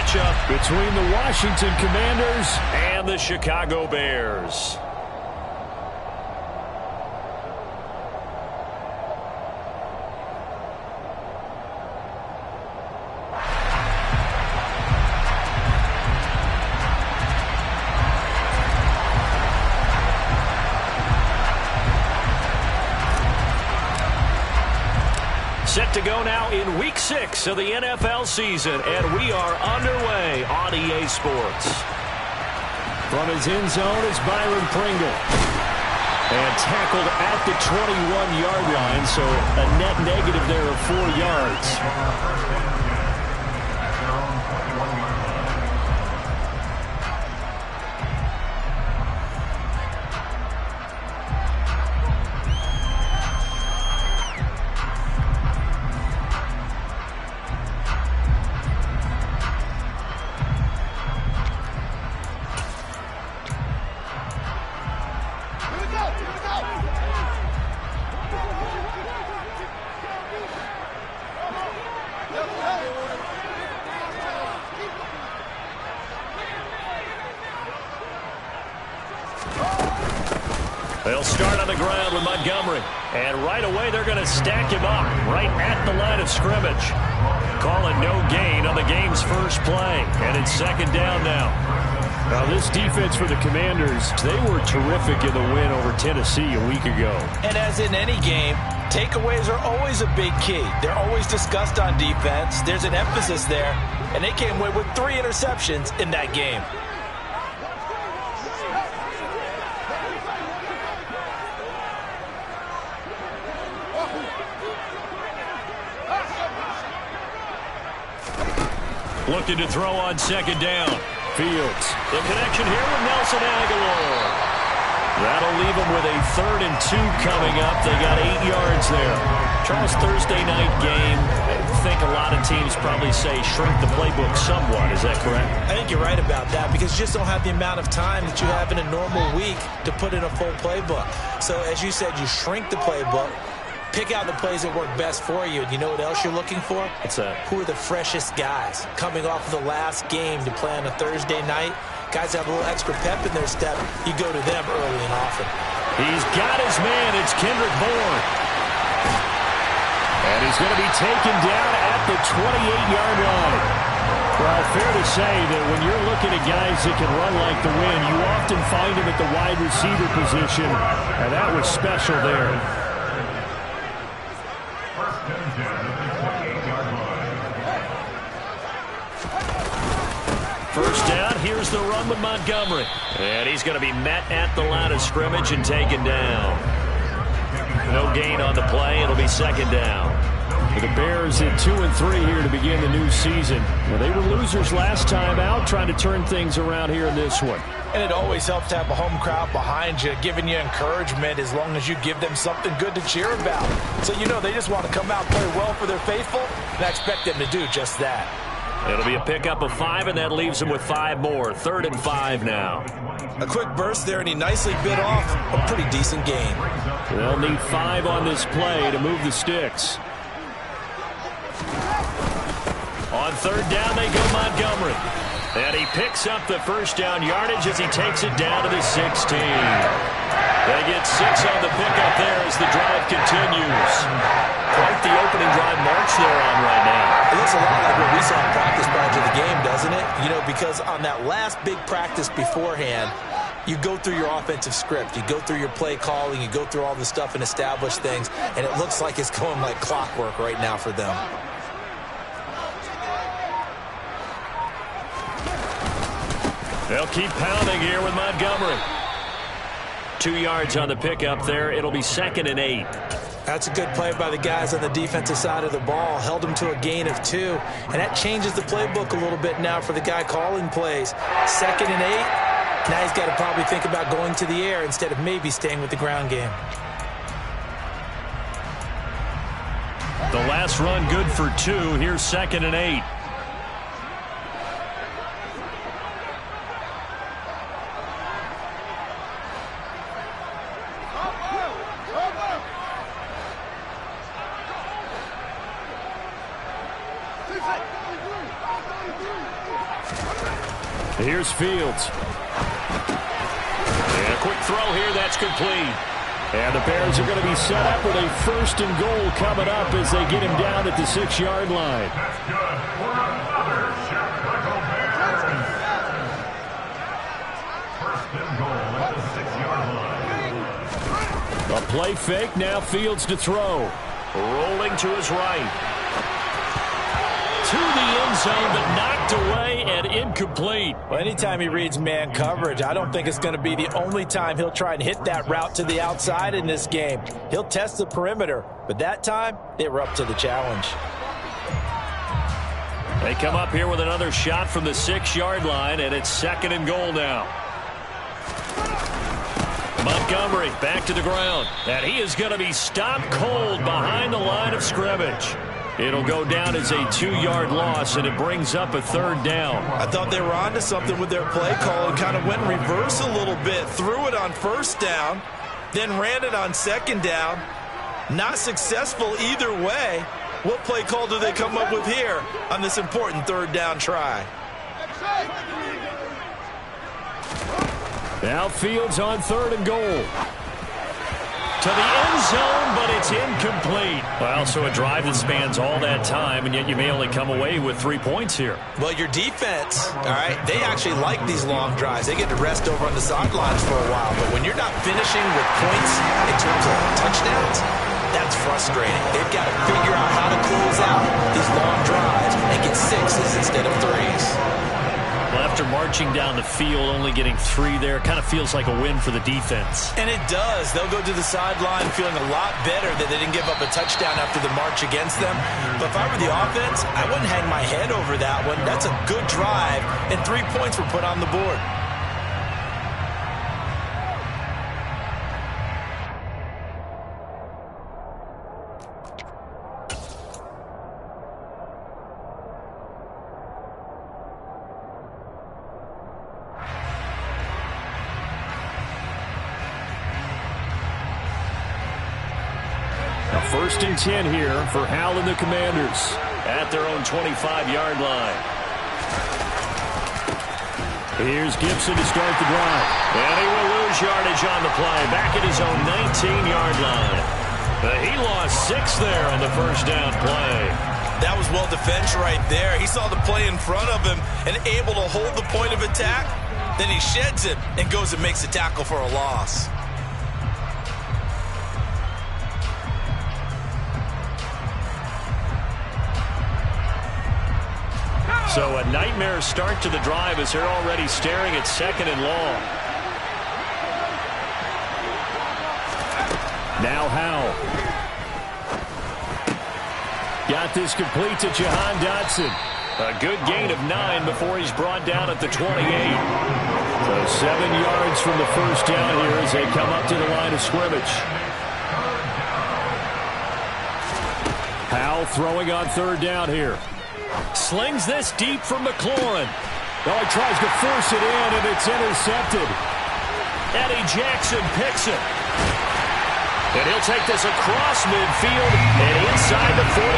matchup between the Washington Commanders and the Chicago Bears. Set to go now in Week 6 of the NFL season, and we are underway on EA Sports. From his end zone is Byron Pringle. And tackled at the 21-yard line, so a net negative there of 4 yards. They'll start on the ground with Montgomery. And right away, they're going to stack him up right at the line of scrimmage. Calling no gain on the game's first play. And it's second down now. Now, this defense for the Commanders, they were terrific in the win over Tennessee a week ago. And as in any game, takeaways are always a big key. They're always discussed on defense. There's an emphasis there. And they came away with 3 interceptions in that game. Looking to throw on second down. Fields. The connection here with Nelson Aguilar. That'll leave them with a 3rd and 2 coming up. They got 8 yards there. Charles, Thursday night game, I think a lot of teams probably say shrink the playbook somewhat. Is that correct? I think you're right about that because you just don't have the amount of time that you have in a normal week to put in a full playbook. So as you said, you shrink the playbook. Pick out the plays that work best for you. And you know what else you're looking for? What's that? Who are the freshest guys coming off of the last game to play on a Thursday night? Guys that have a little extra pep in their step. You go to them early and often. He's got his man. It's Kendrick Bourne. And he's going to be taken down at the 28-yard line. Well, fair to say that when you're looking at guys that can run like the wind, you often find them at the wide receiver position, and that was special there. First down, here's the run with Montgomery. And he's going to be met at the line of scrimmage and taken down. No gain on the play. It'll be second down. For the Bears at 2-3 here to begin the new season. Well, they were losers last time out, trying to turn things around here in this one. And it always helps to have a home crowd behind you, giving you encouragement as long as you give them something good to cheer about. So you know they just want to come out and play well for their faithful, and I expect them to do just that. It'll be a pickup of 5, and that leaves them with 5 more. 3rd and 5 now. A quick burst there, and he nicely bit off a pretty decent gain. They'll need 5 on this play to move the sticks. On 3rd down, they go Montgomery. And he picks up the first down yardage as he takes it down to the 16. They get 6 on the pickup there as the drive continues. Quite the opening drive march they're on right now. It looks a lot like what we saw in practice prior to the game, doesn't it? You know, because on that last big practice beforehand, you go through your offensive script. You go through your play calling. You go through all the stuff and establish things. And it looks like it's going like clockwork right now for them. They'll keep pounding here with Montgomery. 2 yards on the pickup there. It'll be 2nd and 8. That's a good play by the guys on the defensive side of the ball. Held them to a gain of 2. And that changes the playbook a little bit now for the guy calling plays. 2nd and 8. Now he's got to probably think about going to the air instead of maybe staying with the ground game. The last run good for 2. Here's 2nd and 8. Here's Fields. And a quick throw here. That's complete. And the Bears are going to be set up with a 1st and goal coming up as they get him down at the 6-yard line. A play fake. Now Fields to throw. Rolling to his right. To the end zone, but knocked away and incomplete. Well, anytime he reads man coverage, I don't think it's going to be the only time he'll try and hit that route to the outside in this game. He'll test the perimeter, but that time, they were up to the challenge. They come up here with another shot from the 6-yard line, and it's 2nd and goal now. Montgomery back to the ground, and he is going to be stopped cold behind the line of scrimmage. It'll go down as a 2-yard loss, and it brings up a 3rd down. I thought they were onto something with their play call and kind of went in reverse a little bit. Threw it on 1st down, then ran it on 2nd down. Not successful either way. What play call do they come up with here on this important 3rd down try? Now Fields on 3rd and goal. To the end zone, but it's incomplete. Well, so a drive that spans all that time, and yet you may only come away with 3 points here. Well, your defense, all right, they actually like these long drives. They get to rest over on the sidelines for a while. But when you're not finishing with points in terms of touchdowns, that's frustrating. They've got to figure out how to close out these long drives and get 6s instead of 3s. Well, after marching down the field, only getting 3 there, kind of feels like a win for the defense. And it does. They'll go to the sideline feeling a lot better that they didn't give up a touchdown after the march against them. But if I were the offense, I wouldn't hang my head over that one. That's a good drive, and 3 points were put on the board. A 1st and 10 here for Hal and the Commanders at their own 25-yard line. Here's Gibson to start the drive. And he will lose yardage on the play. Back at his own 19-yard line. He lost 6 there on the 1st down play. That was well defense right there. He saw the play in front of him and able to hold the point of attack. Then he sheds it and goes and makes a tackle for a loss. So a nightmare start to the drive as they're already staring at 2nd and long. Now Howell. Got this complete to Jahan Dotson. A good gain of 9 before he's brought down at the 28. So 7 yards from the 1st down here as they come up to the line of scrimmage. Howell throwing on 3rd down here. Slings this deep from McLaurin. Oh, he tries to force it in, and it's intercepted. Eddie Jackson picks it. And he'll take this across midfield and inside the 45.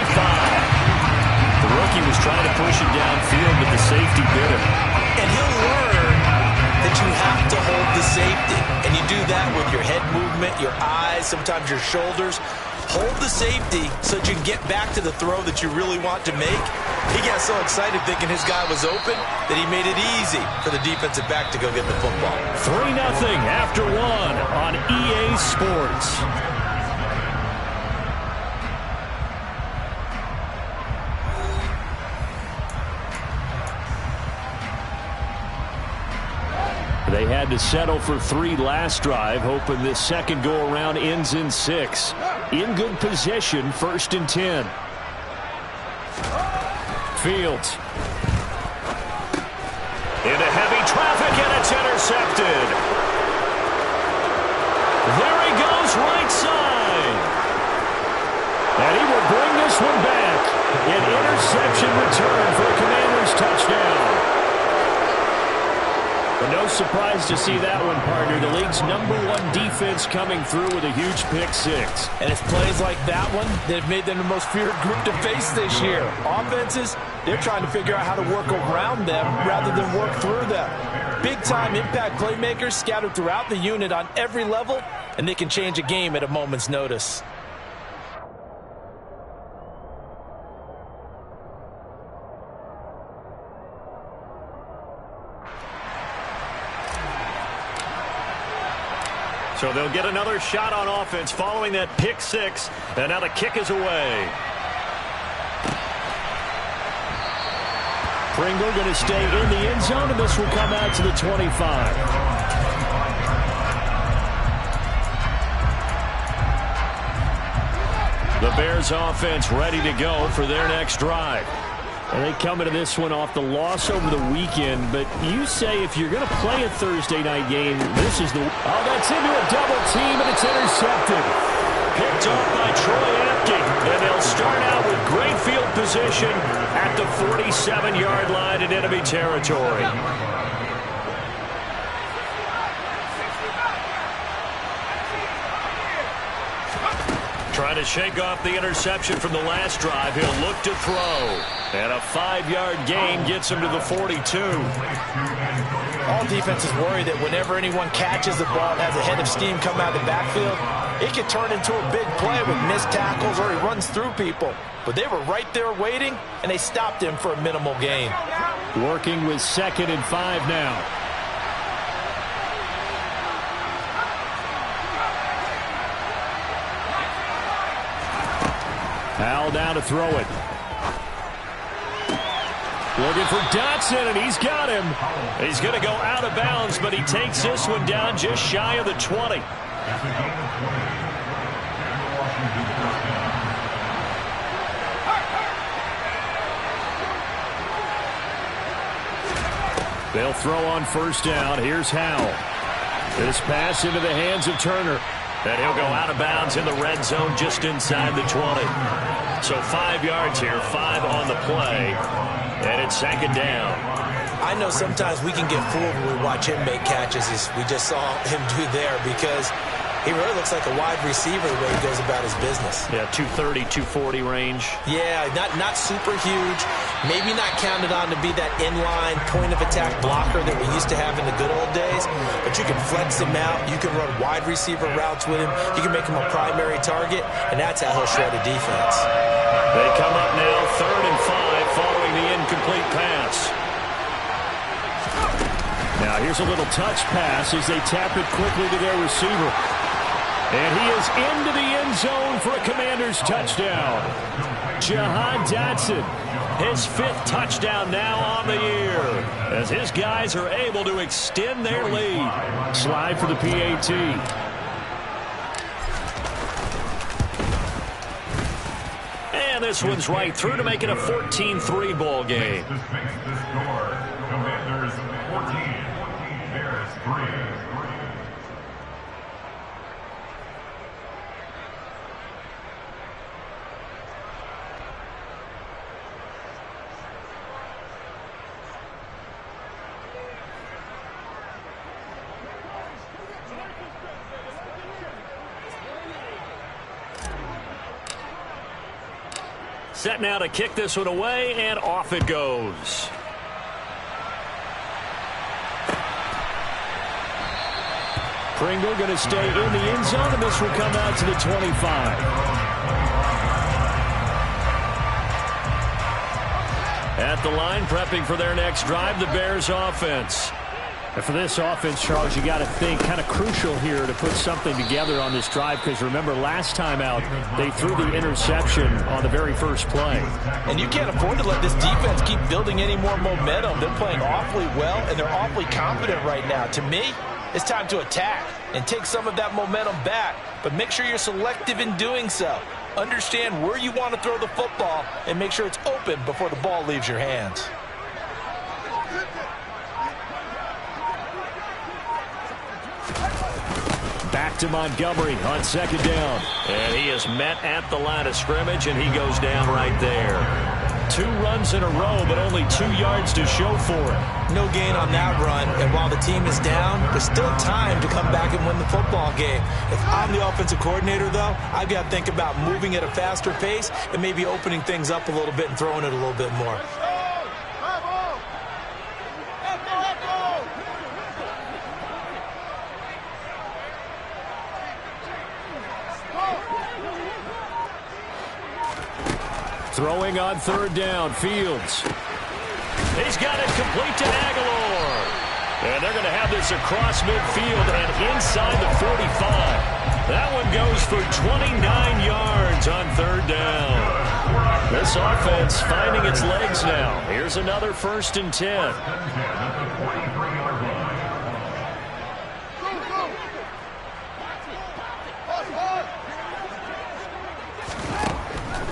The rookie was trying to push him downfield, but the safety bit him. And he'll learn that you have to hold the safety. And you do that with your head movement, your eyes, sometimes your shoulders. Hold the safety so that you can get back to the throw that you really want to make. He got so excited thinking his guy was open that he made it easy for the defensive back to go get the football. 3-0 after 1 on EA Sports. They had to settle for 3 last drive, hoping this second go-around ends in 6. In good position, 1st and 10. Fields. Into heavy traffic, and it's intercepted. There he goes, right side. And he will bring this one back. An interception return for a Commanders touchdown. But no surprise to see that one, partner. The league's #1 defense coming through with a huge pick 6. And it's plays like that one that have made them the most feared group to face this year. Offenses They're trying to figure out how to work around them rather than work through them. Big-time impact playmakers scattered throughout the unit on every level, and they can change a game at a moment's notice. So they'll get another shot on offense following that pick six, and now the kick is away. Pringle going to stay in the end zone, and this will come out to the 25. The Bears offense ready to go for their next drive. And they come into this one off the loss over the weekend, but you say if you're going to play a Thursday night game, this is the... Oh, that's into a double team, and it's intercepted. Picked off by Troy Apke, and they'll start out with great field position at the 47-yard line in enemy territory. Trying to shake off the interception from the last drive. He'll look to throw. And a 5-yard gain gets him to the 42. All defenses worry that whenever anyone catches the ball and has a head of steam come out of the backfield, it can turn into a big play with missed tackles or he runs through people. But they were right there waiting, and they stopped him for a minimal gain. Working with 2nd and 5 now. Al down to throw it. Looking for Dotson, and he's got him. He's going to go out of bounds, but he takes this one down just shy of the 20. They'll throw on first down. Here's Howell. This pass into the hands of Turner. And he'll go out of bounds in the red zone just inside the 20. So 5 yards here, 5 on the play. And it's 2nd down. I know sometimes we can get fooled when we watch him make catches, as we just saw him do there, because he really looks like a wide receiver the way he goes about his business. Yeah, 230, 240 range. Yeah, not super huge. Maybe not counted on to be that inline point-of-attack blocker that we used to have in the good old days. But you can flex him out. You can run wide receiver routes with him. You can make him a primary target, and that's how he'll shred a defense. They come up now 3rd and 5 following the incomplete pass. Now here's a little touch pass as they tap it quickly to their receiver. And he is into the end zone for a Commanders touchdown. Jahan Dotson, his 5th touchdown now on the year, as his guys are able to extend their lead. Slide for the PAT. And this one's right through to make it a 14-3 ball game. Commanders 14, Bears 3. Set now to kick this one away, and off it goes. Pringle going to stay in the end zone, and this will come out to the 25. At the line, prepping for their next drive, the Bears offense. And for this offense, Charles, you got to think kind of crucial here to put something together on this drive, because remember last time out they threw the interception on the very first play. And you can't afford to let this defense keep building any more momentum. They're playing awfully well, and they're awfully confident right now. To me, it's time to attack and take some of that momentum back, but make sure you're selective in doing so. Understand where you want to throw the football and make sure it's open before the ball leaves your hands. Back to Montgomery on 2nd down. And he is met at the line of scrimmage, and he goes down right there. 2 runs in a row, but only 2 yards to show for it. No gain on that run, and while the team is down, there's still time to come back and win the football game. If I'm the offensive coordinator, though, I've got to think about moving at a faster pace and maybe opening things up a little bit and throwing it a little bit more. Throwing on third down, Fields. He's got it complete to Aguilar. And they're going to have this across midfield and inside the 45. That one goes for 29 yards on third down. This offense finding its legs now. Here's another 1st and 10.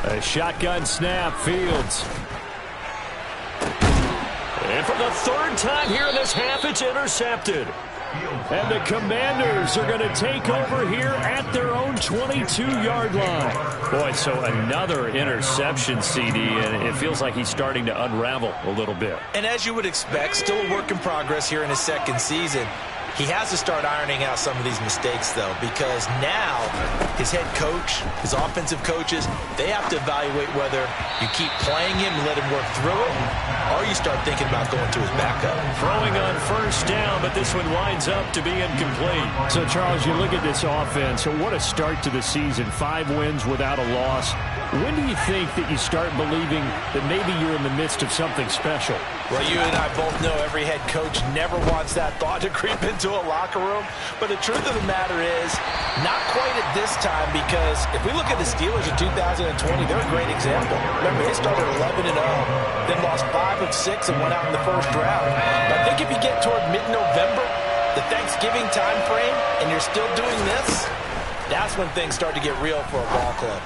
A shotgun snap, Fields. And for the 3rd time here in this half, it's intercepted. And the Commanders are going to take over here at their own 22-yard line. Boy, so another interception, CD, and it feels like he's starting to unravel a little bit. And as you would expect, still a work in progress here in his 2nd season. He has to start ironing out some of these mistakes, though, because now his head coach, his offensive coaches, they have to evaluate whether you keep playing him and let him work through it, or you start thinking about going to his backup. Throwing on 1st down, but this one winds up to be incomplete. So, Charles, you look at this offense, so what a start to the season. 5 wins without a loss. When do you think that you start believing that maybe you're in the midst of something special? Well, you and I both know every head coach never wants that thought to creep into a locker room. But the truth of the matter is, not quite at this time, because if we look at the Steelers in 2020, they're a great example. Remember, they started 11-0, then lost 5 of 6 and went out in the 1st round. But I think if you get toward mid-November, the Thanksgiving time frame, and you're still doing this, that's when things start to get real for a ball club.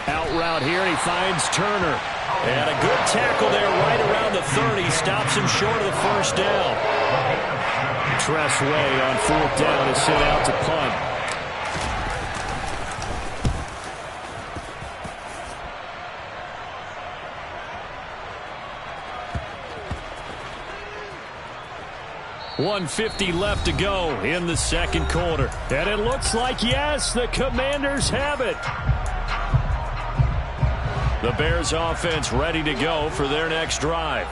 Out route here, and he finds Turner. And a good tackle there right around the 30. Stops him short of the 1st down. Tress Way on 4th down is sent out to punt. .150 left to go in the 2nd quarter. And it looks like, yes, the Commanders have it. The Bears offense ready to go for their next drive.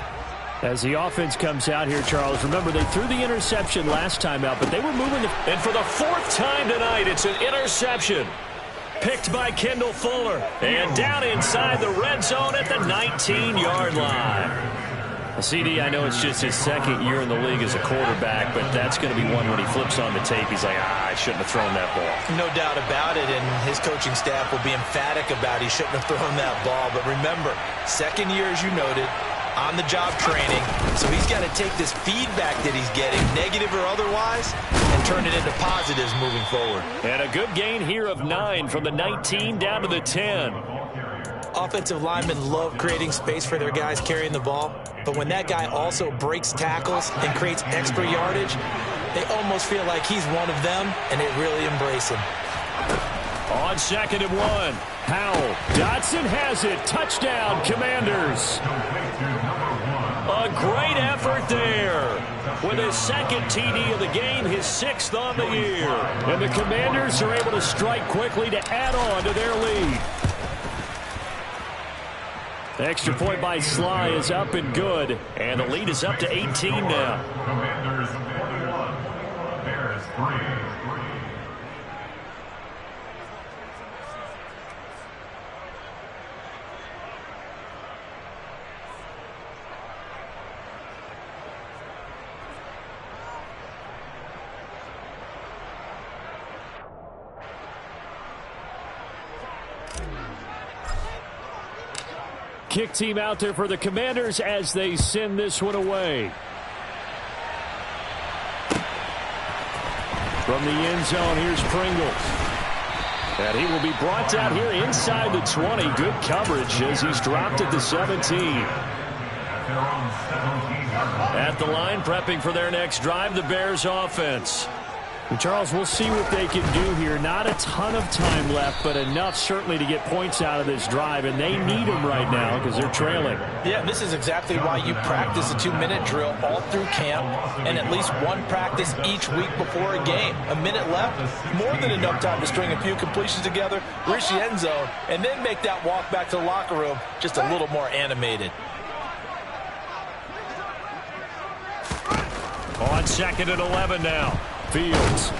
As the offense comes out here, Charles, remember they threw the interception last time out, but they were moving the... And for the 4th time tonight, it's an interception. Picked by Kendall Fuller. And down inside the red zone at the 19-yard line. CD, I know it's just his 2nd year in the league as a quarterback, but that's going to be one when he flips on the tape. He's like, I shouldn't have thrown that ball. No doubt about it, and his coaching staff will be emphatic about he shouldn't have thrown that ball. But remember, 2nd year, as you noted, on-the-job training. So he's got to take this feedback that he's getting, negative or otherwise, and turn it into positives moving forward. And a good gain here of 9 from the 19 down to the 10. Offensive linemen love creating space for their guys carrying the ball, but when that guy also breaks tackles and creates extra yardage, they almost feel like he's one of them, and they really embrace him. On 2nd and 1, Howell. Dotson has it. Touchdown, Commanders. A great effort there. With his 2nd TD of the game, his 6th on the year. And the Commanders are able to strike quickly to add on to their lead. The extra point by Sly is up and good, and the lead is up to 18 now. Commanders 41, Bears 3. Kick team out there for the Commanders as they send this one away. From the end zone, here's Pringle. And he will be brought down here inside the 20. Good coverage as he's dropped at the 17. At the line, prepping for their next drive, the Bears offense. And Charles, we'll see what they can do here. Not a ton of time left, but enough certainly to get points out of this drive, and they need them right now because they're trailing. Yeah, this is exactly why you practice a 2-minute drill all through camp and at least one practice each week before a game. A minute left, more than enough time to string a few completions together, reach the end zone, and then make that walk back to the locker room just a little more animated. On 2nd and 11 now. Fields.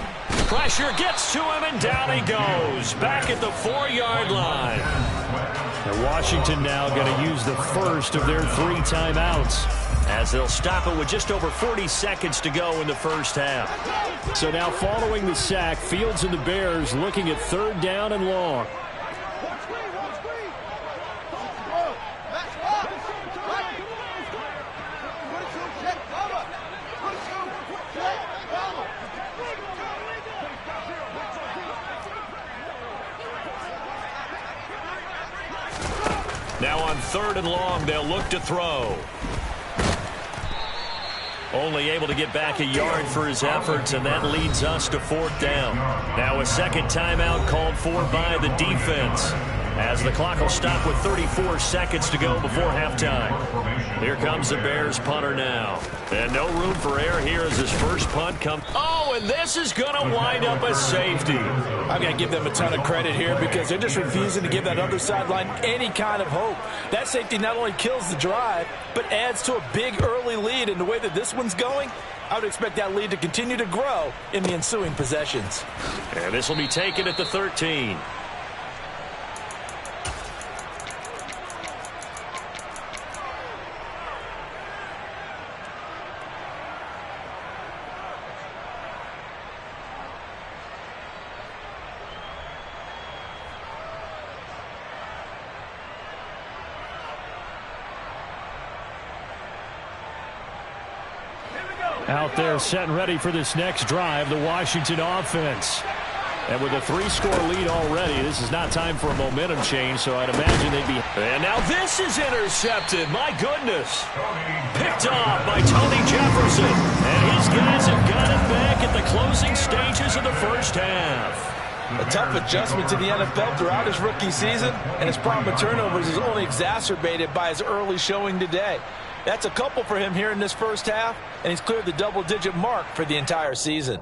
Pressure gets to him, and down he goes. Back at the 4-yard line. And Washington now going to use the first of their 3 timeouts, as they'll stop it with just over 40 seconds to go in the first half. So now following the sack, Fields and the Bears looking at 3rd down and long. Now on 3rd and long, they'll look to throw. Only able to get back a yard for his efforts, and that leads us to 4th down. Now a second timeout called for by the defense, as the clock will stop with 34 seconds to go before halftime. Here comes the Bears punter now. And no room for error here as his first punt comes. Oh, and this is going to wind up a safety. I've got to give them a ton of credit here because they're just refusing to give that other sideline any kind of hope. That safety not only kills the drive, but adds to a big early lead. And the way that this one's going, I would expect that lead to continue to grow in the ensuing possessions. And this will be taken at the 13. Out there set and ready for this next drive, the Washington offense. And with a 3-score lead already, this is not time for a momentum change, so I'd imagine they'd be... And now this is intercepted. My goodness. Picked off by Tony Jefferson. And his guys have got it back at the closing stages of the first half. A tough adjustment to the NFL throughout his rookie season, and his problem with turnovers is only exacerbated by his early showing today. That's a couple for him here in this first half, and he's cleared the double-digit mark for the entire season.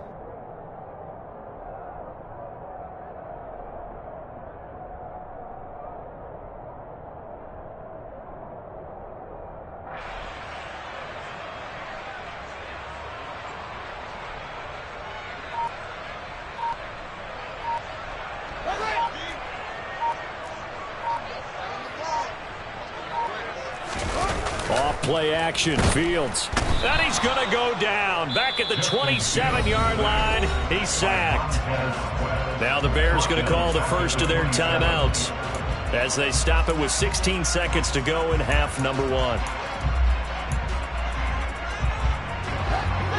Play action, Fields. And he's going to go down. Back at the 27-yard line, he's sacked. Now the Bears going to call the first of their timeouts as they stop it with 16 seconds to go in half number 1.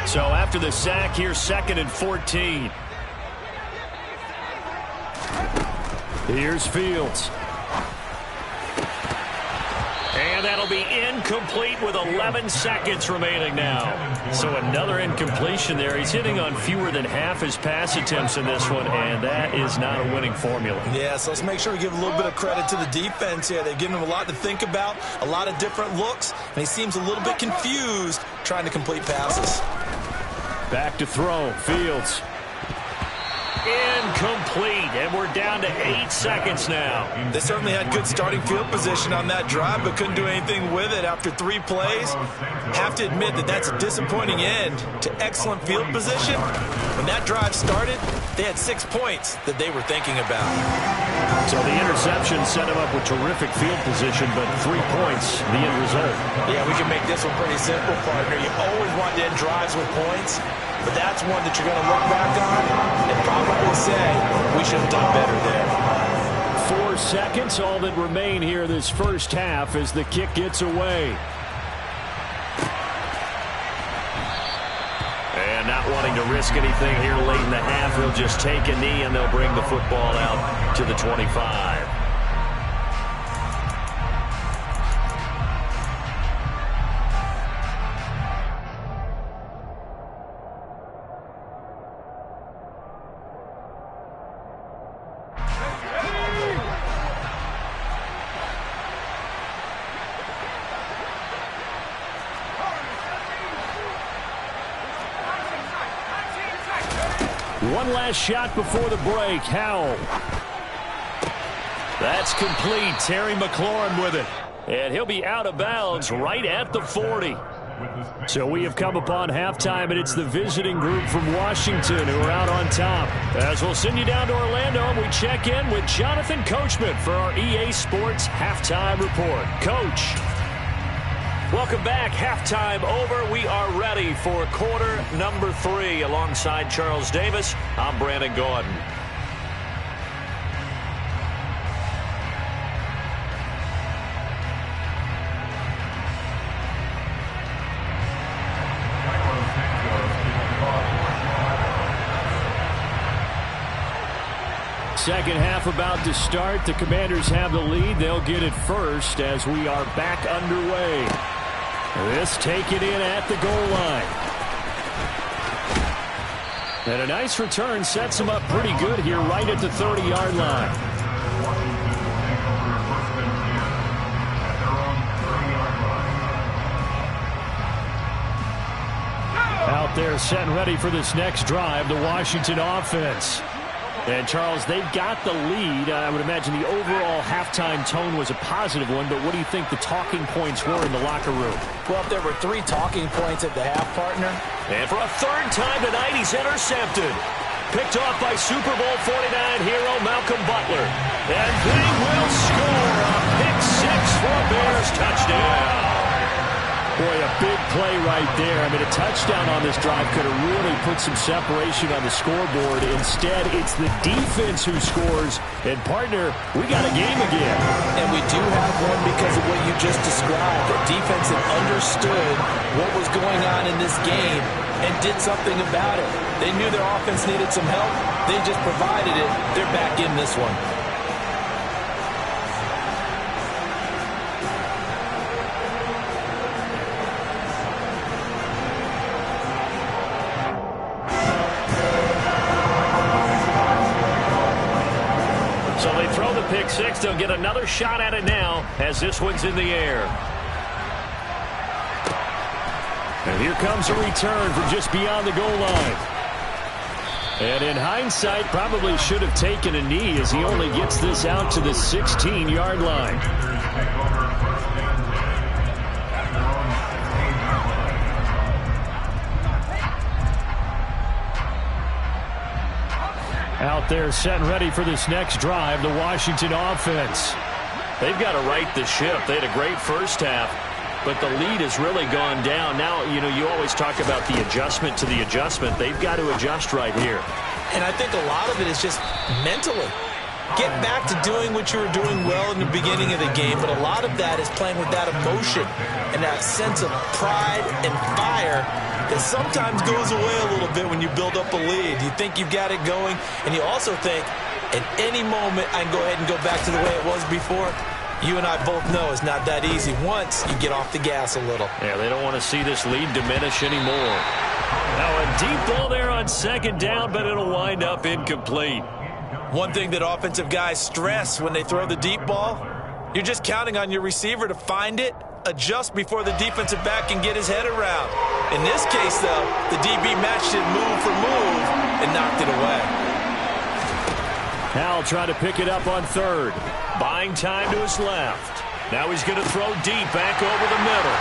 So after the sack, here's 2nd and 14. Here's Fields. And that'll be incomplete with 11 seconds remaining now. So another incompletion there. He's hitting on fewer than half his pass attempts in this one, and that is not a winning formula. Yeah, so let's make sure we give a little bit of credit to the defense here. They've given him a lot to think about, a lot of different looks, and he seems a little bit confused trying to complete passes. Back to throw, Fields. Incomplete, and we're down to 8 seconds now. They certainly had good starting field position on that drive, but couldn't do anything with it after 3 plays. Have to admit that that's a disappointing end to excellent field position. When that drive started, they had 6 points that they were thinking about. So the interception set him up with terrific field position, but 3 points, the end result. Yeah, we can make this one pretty simple, partner. You always want to end drives with points. But that's one that you're going to look back on and probably say, we should have done better there. 4 seconds, all that remain here this first half as the kick gets away. And not wanting to risk anything here late in the half, he'll just take a knee and they'll bring the football out to the 25. One last shot before the break. Howell. That's complete. Terry McLaurin with it. And he'll be out of bounds right at the 40. So we have come upon halftime, and it's the visiting group from Washington who are out on top. As we'll send you down to Orlando, and we check in with Jonathan Coachman for our EA Sports Halftime Report. Coach. Welcome back. Halftime over. We are ready for quarter number 3. Alongside Charles Davis, I'm Brandon Gordon. Second half about to start. The Commanders have the lead. They'll get it first as we are back underway. This taken in at the goal line. And a nice return sets them up pretty good here right at the 30-yard line. Out there set and ready for this next drive, the Washington offense. And, Charles, they've got the lead. I would imagine the overall halftime tone was a positive one, but what do you think the talking points were in the locker room? Well, if there were 3 talking points at the half, partner. And for a third time tonight, he's intercepted. Picked off by Super Bowl 49 hero Malcolm Butler. And they will score a pick-6 for a Bears touchdown. Boy, a big play right there. I mean, a touchdown on this drive could have really put some separation on the scoreboard. Instead, it's the defense who scores. And, partner, we got a game again. And we do have one because of what you just described. The defense that understood what was going on in this game and did something about it. They knew their offense needed some help. They just provided it. They're back in this one. Pick 6. They'll get another shot at it now as this one's in the air. And here comes a return from just beyond the goal line. And in hindsight, probably should have taken a knee as he only gets this out to the 16-yard line. Out there set and ready for this next drive, the Washington offense. They've got to right the ship. They had a great first half, but the lead has really gone down. Now, you always talk about the adjustment to the adjustment. They've got to adjust right here. And I think a lot of it is just mentally. Get back to doing what you were doing well in the beginning of the game, but a lot of that is playing with that emotion and that sense of pride and fire that sometimes goes away a little bit when you build up a lead. You think you've got it going, and you also think at any moment I can go ahead and go back to the way it was before. You and I both know it's not that easy once you get off the gas a little. Yeah, they don't want to see this lead diminish anymore. Now a deep ball there on second down, but it'll wind up incomplete. One thing that offensive guys stress when they throw the deep ball, you're just counting on your receiver to find it, adjust before the defensive back can get his head around. In this case, though, the DB matched it move for move and knocked it away. Howell trying to pick it up on third. Buying time to his left. Now he's going to throw deep back over the middle.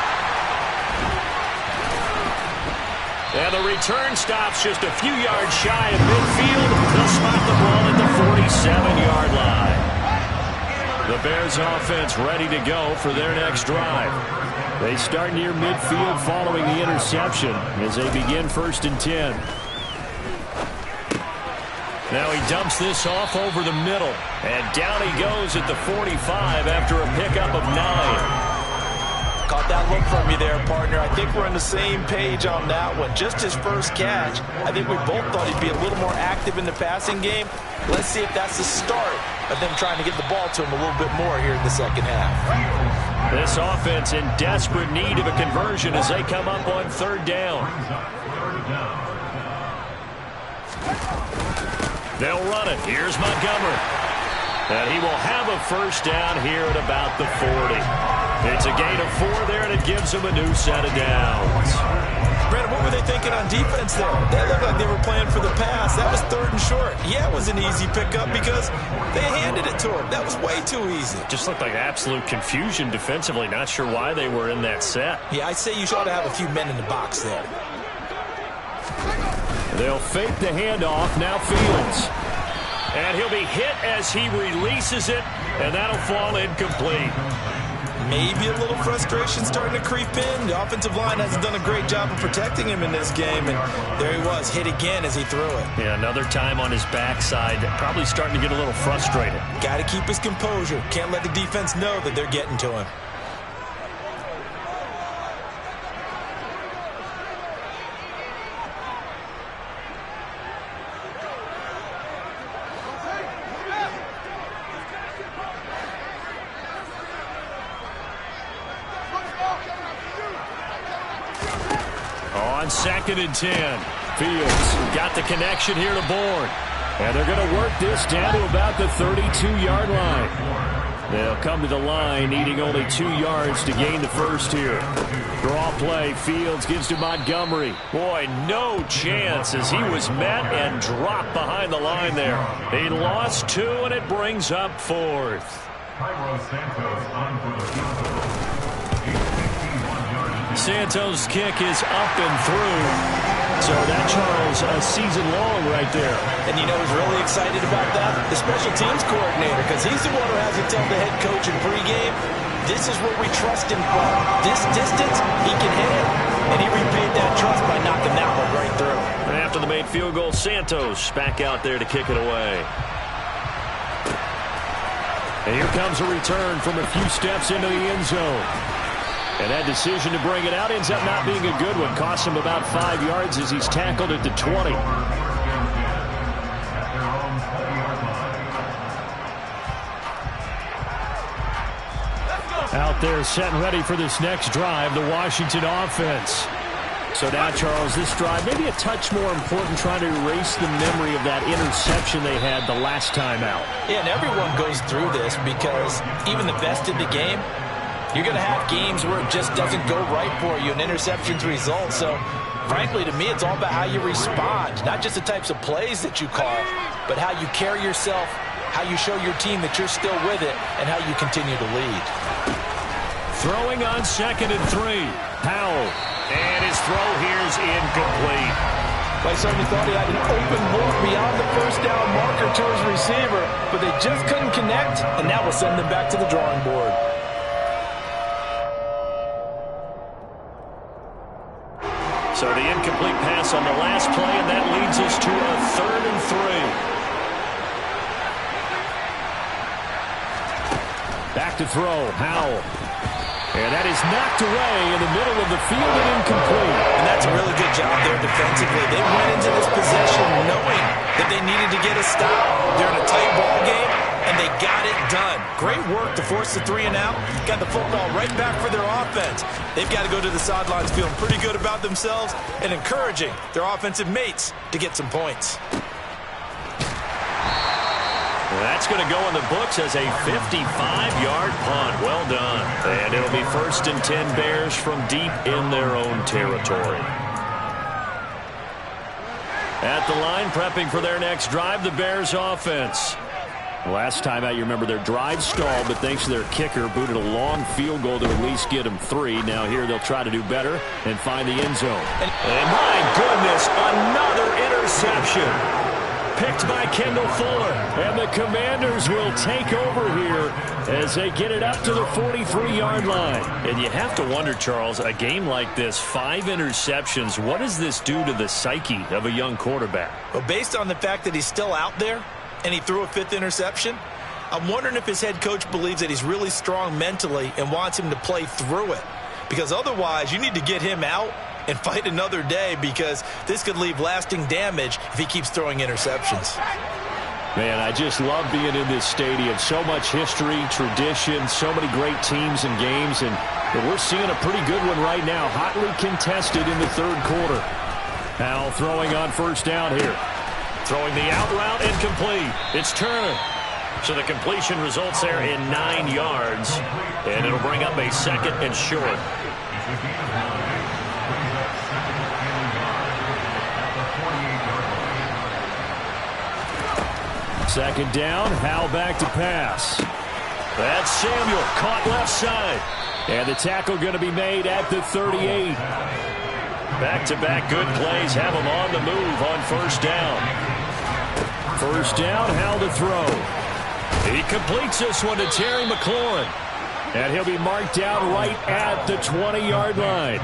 And the return stops just a few yards shy of midfield. They'll spot the ball at the 47-yard line. The Bears offense ready to go for their next drive. They start near midfield following the interception as they begin 1st and 10. Now he dumps this off over the middle. And down he goes at the 45 after a pickup of 9. Caught that look from you there, partner. I think we're on the same page on that one. Just his first catch. I think we both thought he'd be a little more active in the passing game. Let's see if that's the start of them trying to get the ball to him a little bit more here in the second half. This offense in desperate need of a conversion as they come up on 3rd down. They'll run it. Here's Montgomery. And he will have a first down here at about the 40. It's a gain of 4 there, and it gives him a new set of downs. Brandon, what were they thinking on defense there? They looked like they were playing for the pass. That was 3rd and short. Yeah, it was an easy pickup because they handed it to him. That was way too easy. Just looked like absolute confusion defensively. Not sure why they were in that set. Yeah, I'd say you ought to have a few men in the box there. They'll fake the handoff. Now Fields. And he'll be hit as he releases it, and that'll fall incomplete. Maybe a little frustration starting to creep in. The offensive line hasn't done a great job of protecting him in this game, and there he was, hit again as he threw it. Yeah, another time on his backside, probably starting to get a little frustrated. Got to keep his composure. Can't let the defense know that they're getting to him. On 2nd and 10, Fields got the connection here to Bourne. And they're going to work this down to about the 32-yard line. They'll come to the line needing only 2 yards to gain the first here. Draw play, Fields gives to Montgomery. Boy, no chance as he was met and dropped behind the line there. He lost 2, and it brings up 4th. Santos' kick is up and through. So that, Charles, a season long right there. And you know who's really excited about that? The special teams coordinator, because he's the one who has to tell the head coach in pregame, this is what we trust him for. This distance, he can hit it. And he repaid that trust by knocking that one right through. And after the made field goal, Santos back out there to kick it away. And here comes a return from a few steps into the end zone. And that decision to bring it out ends up not being a good one. Costs him about 5 yards as he's tackled at the 20. Out there set and ready for this next drive, the Washington offense. So now, Charles, this drive maybe a touch more important, trying to erase the memory of that interception they had the last time out. Yeah, and everyone goes through this because even the best in the game, you're going to have games where it just doesn't go right for you, and interceptions result. So, frankly, to me, it's all about how you respond, not just the types of plays that you call, but how you carry yourself, how you show your team that you're still with it, and how you continue to lead. Throwing on 2nd and 3. Powell. And his throw here's incomplete. Like somebody thought he had an open look beyond the first down marker to his receiver, but they just couldn't connect, and that will send them back to the drawing board. So the incomplete pass on the last play, and that leads us to a 3rd and 3. Back to throw, Howell. And that is knocked away in the middle of the field and incomplete. And that's a really good job there defensively. They went into this possession knowing that they needed to get a stop. They're in a tight ball game, and they got it done. Great work to force the 3 and out. Got the football right back for their offense. They've got to go to the sidelines feeling pretty good about themselves and encouraging their offensive mates to get some points. That's going to go in the books as a 55-yard punt. Well done. And it'll be 1st and 10 Bears from deep in their own territory. At the line, prepping for their next drive, the Bears offense. Last time out, you remember their drive stalled, but thanks to their kicker, booted a long field goal to at least get them 3. Now here they'll try to do better and find the end zone. And my goodness, another interception. Picked by Kendall Fuller. And the Commanders will take over here as they get it up to the 43-yard line. And you have to wonder, Charles, a game like this, 5 interceptions, what does this do to the psyche of a young quarterback? Well, based on the fact that he's still out there and he threw a 5th interception, I'm wondering if his head coach believes that he's really strong mentally and wants him to play through it. Because otherwise, you need to get him out and fight another day, because this could leave lasting damage if he keeps throwing interceptions. Man, I just love being in this stadium. So much history, tradition, so many great teams and games, and we're seeing a pretty good one right now, hotly contested in the 3rd quarter. Now throwing on 1st down here. Throwing the out route, incomplete. It's Turner. So the completion results there in 9 yards, and it'll bring up a 2nd and short. Second down, Howell back to pass. That's Samuel, caught left side. And the tackle going to be made at the 38. Back-to-back good plays have him on the move on first down. First down, Howell to throw. He completes this one to Terry McLaurin. And he'll be marked down right at the 20-yard line.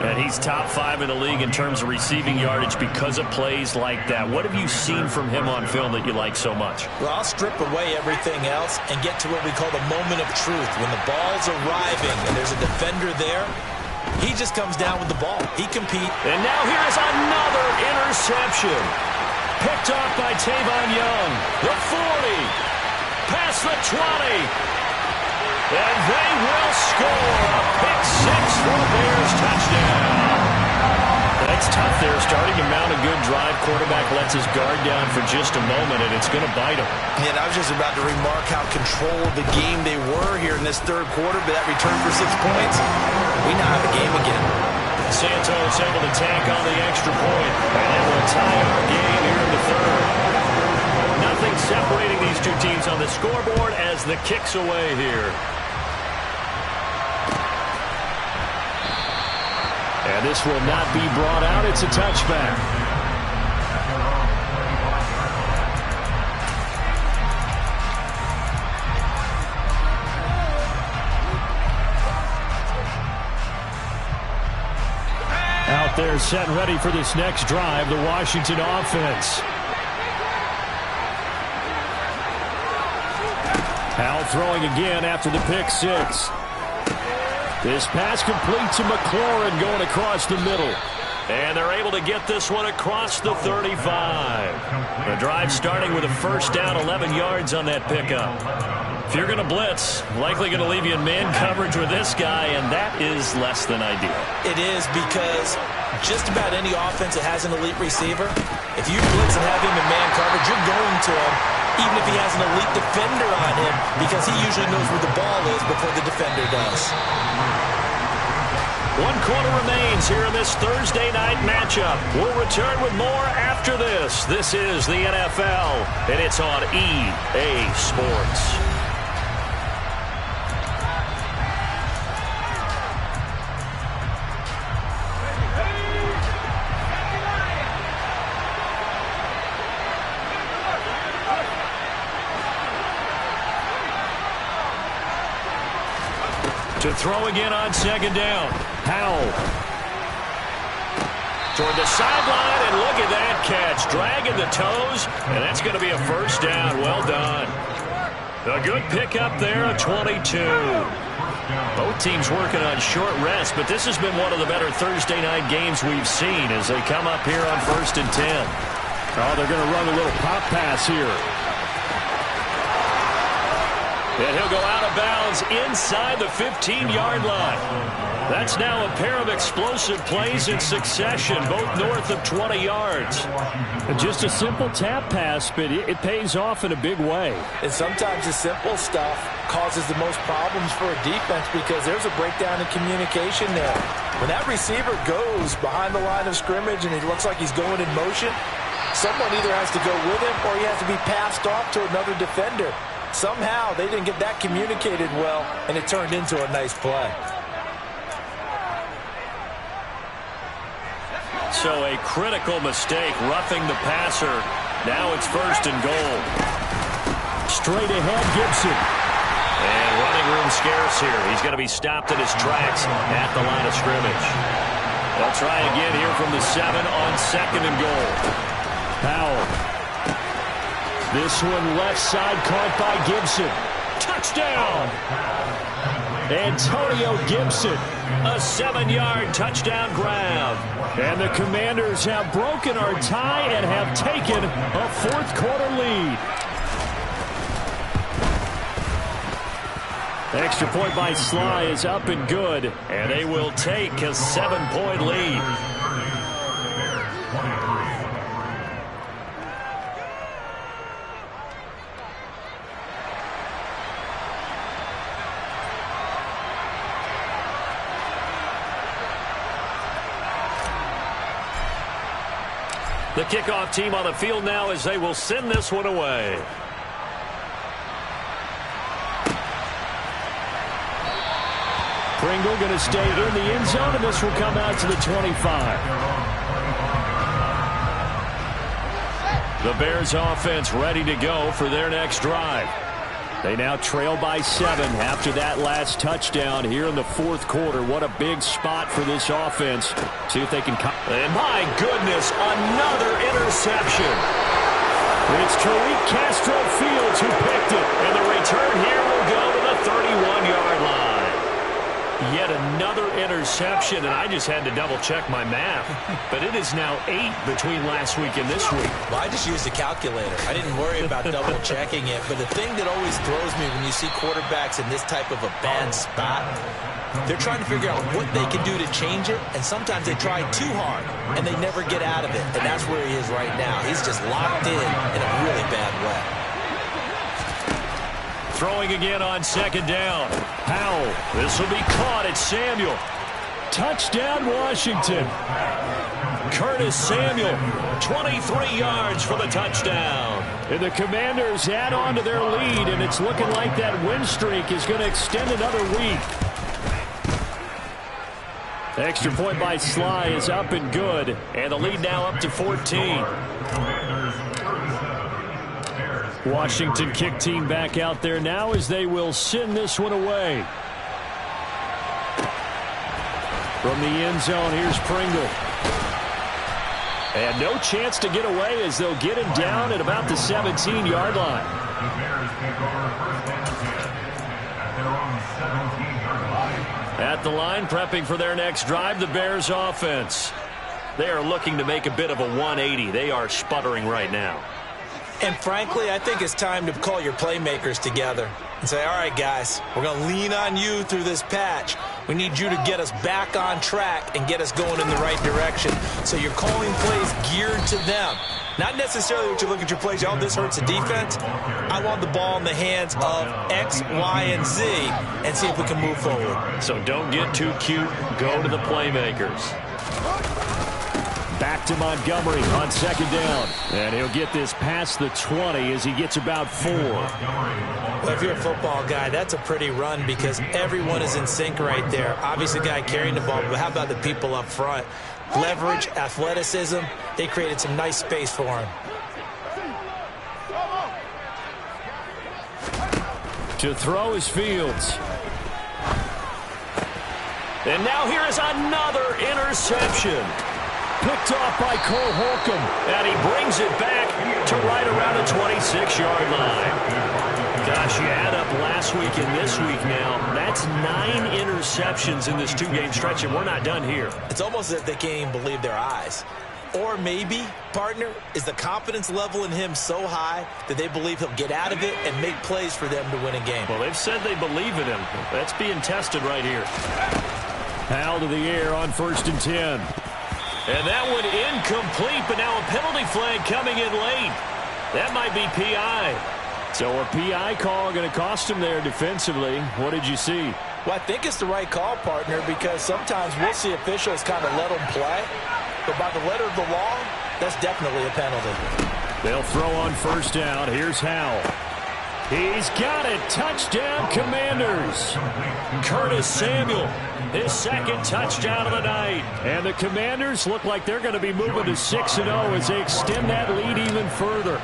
And he's top 5 in the league in terms of receiving yardage because of plays like that. What have you seen from him on film that you like so much? Well, I'll strip away everything else and get to what we call the moment of truth. When the ball's arriving and there's a defender there, he just comes down with the ball. He competes. And now here's another interception. Picked off by Tavon Young. The 40. Past the 20. And they will score a pick six for a Bears touchdown. That's tough there, starting to mount a good drive. Quarterback lets his guard down for just a moment, and it's going to bite him. And I was just about to remark how controlled the game they were here in this third quarter, but that return for 6 points, we now have a game again. Santos able to tack on the extra point, and it will tie our game here in the third. Nothing separating these two teams on the scoreboard as the kick's away here. And this will not be brought out. It's a touchback. Out there set and ready for this next drive, the Washington offense. Howell throwing again after the pick six. This pass complete to McLaurin going across the middle. And they're able to get this one across the 35. The drive starting with a first down, 11 yards on that pickup. If you're going to blitz, likely going to leave you in man coverage with this guy, and that is less than ideal. It is, because just about any offense that has an elite receiver, if you blitz and have him in man coverage, you're going to him, even if he has an elite defender on him, because he usually knows where the ball is before the defender does. 1 quarter remains here in this Thursday night matchup. We'll return with more after this. This is the NFL, and it's on EA Sports. To throw again on second down. Howell. Toward the sideline, and look at that catch. Dragging the toes, and that's going to be a first down. Well done. A good pickup there, a 22. Both teams working on short rest, but this has been one of the better Thursday night games we've seen as they come up here on 1st and 10. Oh, they're going to run a little pop pass here. And he'll go out of bounds inside the 15-yard line. That's now a pair of explosive plays in succession, both north of 20 yards. And just a simple tap pass, but it pays off in a big way. And sometimes the simple stuff causes the most problems for a defense because there's a breakdown in communication there. When that receiver goes behind the line of scrimmage and he looks like he's going in motion, someone either has to go with him or he has to be passed off to another defender. Somehow they didn't get that communicated well, and it turned into a nice play. So a critical mistake, roughing the passer. Now it's 1st and goal. Straight ahead, Gibson. And running room scarce here. He's going to be stopped in his tracks at the line of scrimmage. They'll try again here from the 7 on 2nd and goal. Powell. This one left side caught by Gibson. Touchdown! Antonio Gibson, a 7-yard touchdown grab. And the Commanders have broken our tie and have taken a 4th quarter lead. Extra point by Sly is up and good, and they will take a 7-point lead. The kickoff team on the field now as they will send this one away. Pringle going to stay in the end zone, and this will come out to the 25. The Bears offense ready to go for their next drive. They now trail by 7 after that last touchdown here in the fourth quarter. What a big spot for this offense. See if they can... And my goodness, another interception. It's Tariq Castro Fields who picked it. And the return here will go to the 31-yard line. Yet another interception, and I just had to double-check my math. But it is now 8 between last week and this week. Well, I just used a calculator. I didn't worry about double-checking it. But the thing that always throws me when you see quarterbacks in this type of a bad spot, they're trying to figure out what they can do to change it, and sometimes they try too hard, and they never get out of it. And that's where he is right now. He's just locked in a really bad way. Throwing again on second down. Howell. This will be caught. It's Samuel. Touchdown, Washington. Curtis Samuel, 23 yards for the touchdown. And the Commanders add on to their lead, and it's looking like that win streak is going to extend another week. Extra point by Sly is up and good, and the lead now up to 14. Washington kick team back out there now as they will send this one away. From the end zone, here's Pringle. And no chance to get away as they'll get him down at about the 17-yard line. The Bears take over first and 10 at their own 17-yard line. At the line, prepping for their next drive, the Bears offense. They are looking to make a bit of a 180. They are sputtering right now. And frankly, I think it's time to call your playmakers together and say, all right, guys, we're going to lean on you through this patch. We need you to get us back on track and get us going in the right direction. So you're calling plays geared to them. Not necessarily what you look at your plays, oh, this hurts the defense. I want the ball in the hands of X, Y, and Z and see if we can move forward. So don't get too cute. Go to the playmakers. Back to Montgomery on second down. And he'll get this past the 20 as he gets about 4. Well, if you're a football guy, that's a pretty run because everyone is in sync right there. Obviously, the guy carrying the ball, but how about the people up front? Leverage, athleticism, they created some nice space for him. To throw is Fields. And now here is another interception. Picked off by Cole Holcomb. And he brings it back to right around the 26-yard line. Gosh, you add up last week and this week now. That's 9 interceptions in this 2-game stretch, and we're not done here. It's almost as if they can't even believe their eyes. Or maybe, partner, is the confidence level in him so high that they believe he'll get out of it and make plays for them to win a game. Well, they've said they believe in him. That's being tested right here. Howell to the air on 1st and 10. And that one incomplete, but now a penalty flag coming in late. That might be PI. So a PI call going to cost him there defensively. What did you see? Well, I think it's the right call, partner, because sometimes we'll see officials kind of let them play. But by the letter of the law, that's definitely a penalty. They'll throw on 1st down. Here's Howell. He's got it. Touchdown, Commanders. Curtis Samuel, his 2nd touchdown of the night. And the Commanders look like they're going to be moving to 6-0 as they extend that lead even further.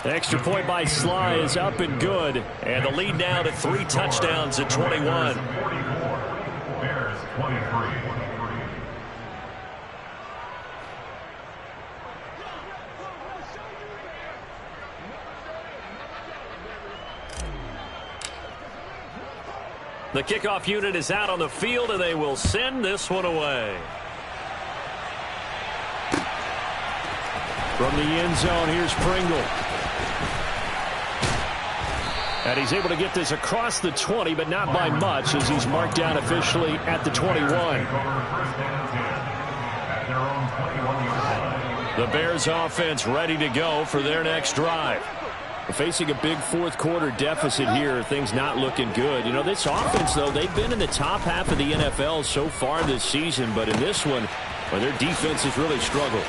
Extra point by Sly is up and good. And the lead now to 3 touchdowns at 21. Bears 23. The kickoff unit is out on the field, and they will send this one away. From the end zone, here's Pringle. And he's able to get this across the 20, but not by much, as he's marked down officially at the 21. The Bears offense ready to go for their next drive. Facing a big fourth-quarter deficit here, things not looking good. You know, this offense, though, they've been in the top half of the NFL so far this season, but in this one, well, their defense has really struggled.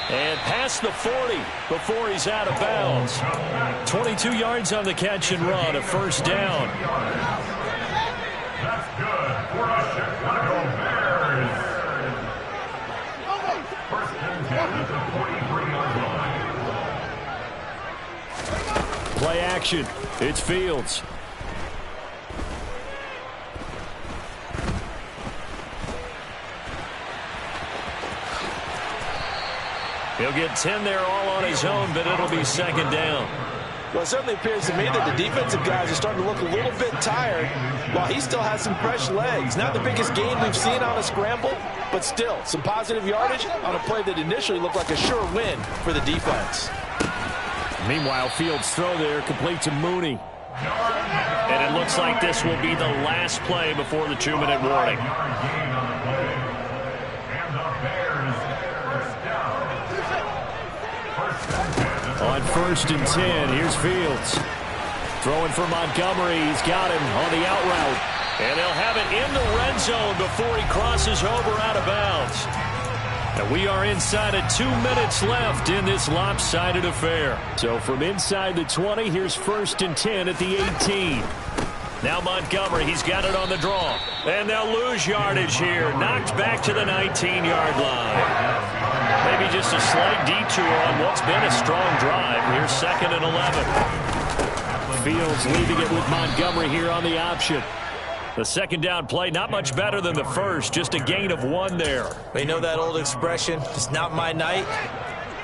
And past the 40 before he's out of bounds. 22 yards on the catch and run, a first down. That's good for the Chicago Bears. First and 10 at the 43-yard line. Play action. It's Fields. He'll get 10 there all on his own, but it'll be second down. Well, it certainly appears to me that the defensive guys are starting to look a little bit tired while he still has some fresh legs. Not the biggest gain we've seen on a scramble, but still some positive yardage on a play that initially looked like a sure win for the defense. Meanwhile, Fields' throw there complete to Mooney. And it looks like this will be the last play before the 2-minute warning. On first and 10, here's Fields. Throwing for Montgomery. He's got him on the out route. And they'll have it in the red zone before he crosses over out of bounds. And we are inside of 2 minutes left in this lopsided affair. So from inside the 20, here's first and 10 at the 18. Now Montgomery, he's got it on the draw. And they'll lose yardage here. Knocked back to the 19-yard line. Maybe just a slight detour on what's been a strong drive. Here's second and 11. Fields leaving it with Montgomery here on the option. The second down play, not much better than the first. Just a gain of 1 there. They know that old expression, it's not my night.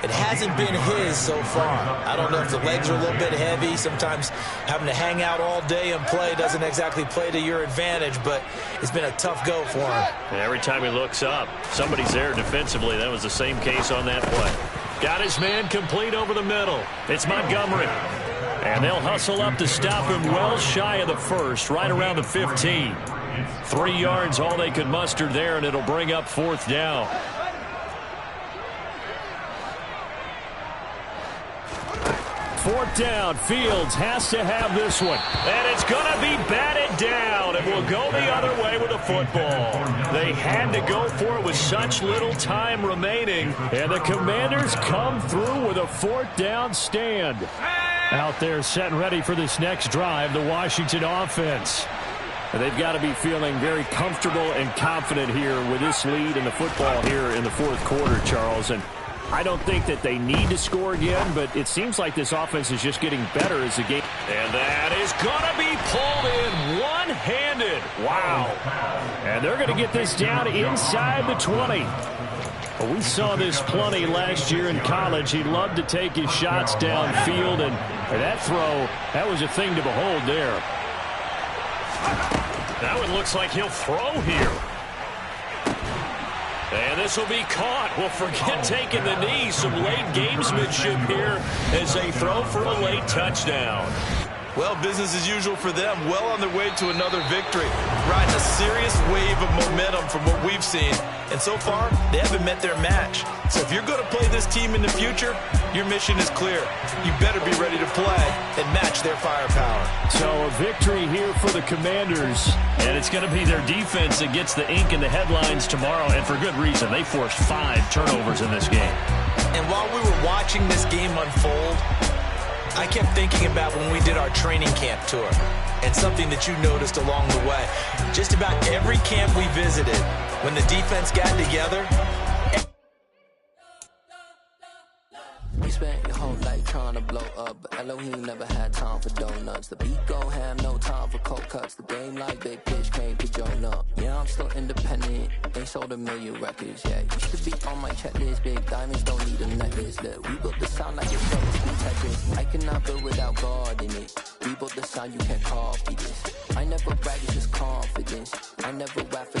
It hasn't been his so far. I don't know if the legs are a little bit heavy. Sometimes having to hang out all day and play doesn't exactly play to your advantage, but it's been a tough go for him. And every time he looks up, somebody's there defensively. That was the same case on that play. Got his man complete over the middle. It's Montgomery. And they'll hustle up to stop him well shy of the first, right around the 15. 3 yards all they could muster there, and it'll bring up fourth down. Fourth down, Fields has to have this one. And it's going to be batted down, and we'll go the other way with the football. They had to go for it with such little time remaining. And the Commanders come through with a fourth down stand. Out there set and ready for this next drive, the Washington offense. And they've got to be feeling very comfortable and confident here with this lead in the football here in the fourth quarter, Charles. And I don't think that they need to score again, but it seems like this offense is just getting better as the game. And that is going to be pulled in one-handed. Wow. And they're going to get this down inside the 20. Well, we saw this plenty last year in college. He loved to take his shots downfield, and that throw, that was a thing to behold there. Now it looks like he'll throw here. And this will be caught. Well, forget taking the knee. Some late gamesmanship here as they throw for a late touchdown. Well, business as usual for them. Well on their way to another victory. Riding a serious wave of momentum from what we've seen. And so far, they haven't met their match. So if you're going to play this team in the future, your mission is clear. You better be ready to play and match their firepower. So a victory here for the Commanders. And it's going to be their defense that gets the ink in the headlines tomorrow. And for good reason. They forced 5 turnovers in this game. And while we were watching this game unfold, I kept thinking about when we did our training camp tour and something that you noticed along the way. Just about every camp we visited, when the defense got together, you spent your whole life trying to blow up, but Elohim never had time for donuts. The beat gon' have no time for cold cuts. The game like Big Pitch came to join up. Yeah, I'm still independent. They sold 1 million records. Yeah, used to be on my checklist. Big diamonds don't need a necklace. Look, we built the sound like it's trouble speed Tetris. I cannot build without God in it. We built the sound, you can't copy this. I never brag, it's just confidence. I never rap for